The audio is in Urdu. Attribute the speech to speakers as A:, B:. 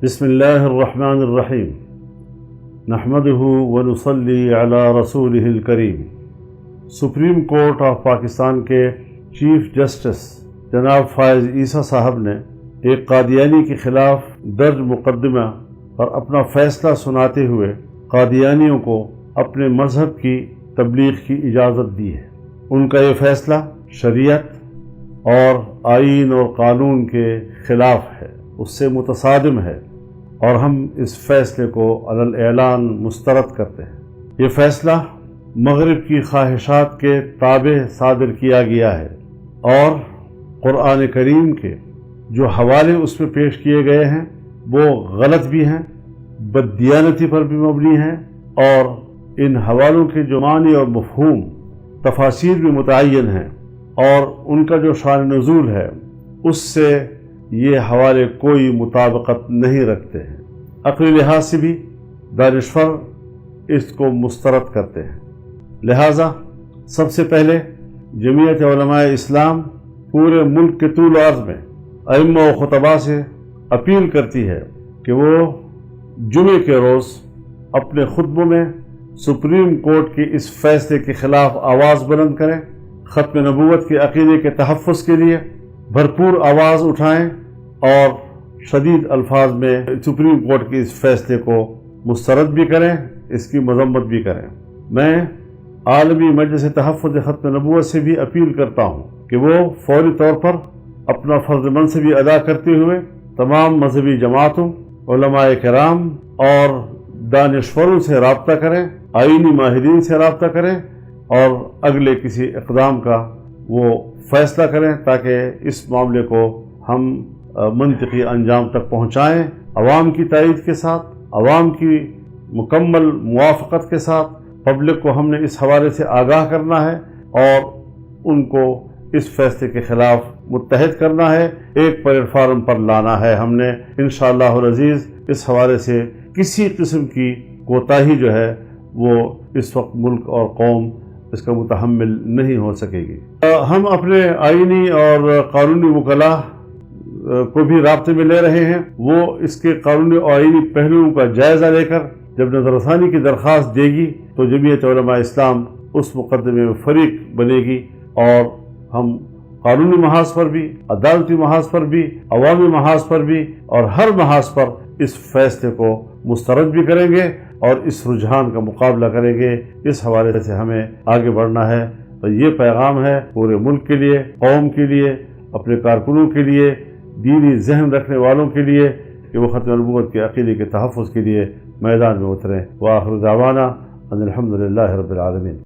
A: بسم اللہ الرحمن الرحیم نحمدہ ونصلی علی رسولہ الکریم۔ سپریم کورٹ آف پاکستان کے چیف جسٹس جناب فائز عیسیٰ صاحب نے ایک قادیانی کے خلاف درج مقدمہ پر اپنا فیصلہ سناتے ہوئے قادیانیوں کو اپنے مذہب کی تبلیغ کی اجازت دی ہے۔ ان کا یہ فیصلہ شریعت اور آئین اور قانون کے خلاف ہے، اس سے متصادم ہے، اور ہم اس فیصلے کو علی الاعلان مسترد کرتے ہیں۔ یہ فیصلہ مغرب کی خواہشات کے تابع صادر کیا گیا ہے اور قرآن کریم کے جو حوالے اس میں پیش کیے گئے ہیں وہ غلط بھی ہیں، بددیانتی پر بھی مبنی ہیں، اور ان حوالوں کے جو معنی اور مفہوم تفاسیر بھی متعین ہیں، اور ان کا جو شان نزول ہے اس سے یہ حوالے کوئی مطابقت نہیں رکھتے ہیں۔ عقلی لحاظ سے بھی دانشور اس کو مسترد کرتے ہیں۔ لہٰذا سب سے پہلے جمعیت علماء اسلام پورے ملک کے طول و عرض میں ائمہ و خطباء سے اپیل کرتی ہے کہ وہ جمعے کے روز اپنے خطبوں میں سپریم کورٹ کے اس فیصلے کے خلاف آواز بلند کریں، ختم نبوت کے عقیدے کے تحفظ کے لیے بھرپور آواز اٹھائیں اور شدید الفاظ میں سپریم کورٹ کے اس فیصلے کو مسترد بھی کریں، اس کی مذمت بھی کریں۔ میں عالمی مجلس تحفظ ختم نبوت سے بھی اپیل کرتا ہوں کہ وہ فوری طور پر اپنا فرض منصبی ادا کرتے ہوئے تمام مذہبی جماعتوں، علماء کرام اور دانشوروں سے رابطہ کریں، آئینی ماہرین سے رابطہ کریں اور اگلے کسی اقدام کا وہ فیصلہ کریں تاکہ اس معاملے کو ہم منطقی انجام تک پہنچائیں، عوام کی تائید کے ساتھ، عوام کی مکمل موافقت کے ساتھ۔ پبلک کو ہم نے اس حوالے سے آگاہ کرنا ہے اور ان کو اس فیصلے کے خلاف متحد کرنا ہے، ایک پلیٹ فارم پر لانا ہے۔ ہم نے انشاءاللہ العزیز اس حوالے سے کسی قسم کی کوتاہی جو ہے وہ اس وقت ملک اور قوم اس کا متحمل نہیں ہو سکے گی۔ ہم اپنے آئینی اور قانونی وکلاء کو بھی رابطے میں لے رہے ہیں، وہ اس کے قانونی اور آئینی پہلوؤں کا جائزہ لے کر جب نظر ثانی کی درخواست دے گی تو جمعیت علماء اسلام اس مقدمے میں فریق بنے گی، اور ہم قانونی محاذ پر بھی، عدالتی محاذ پر بھی، عوامی محاذ پر بھی اور ہر محاذ پر اس فیصلے کو مسترد بھی کریں گے اور اس رجحان کا مقابلہ کریں گے۔ اس حوالے سے ہمیں آگے بڑھنا ہے۔ تو یہ پیغام ہے پورے ملک کے لیے، قوم کے لیے، اپنے کارکنوں کے لیے، دینی ذہن رکھنے والوں کے لیے کہ وہ ختم نبوت کے عقیدے کے تحفظ کے لیے میدان میں اتریں۔ وآخر دعوانا ان الحمد للہ رب العالمین۔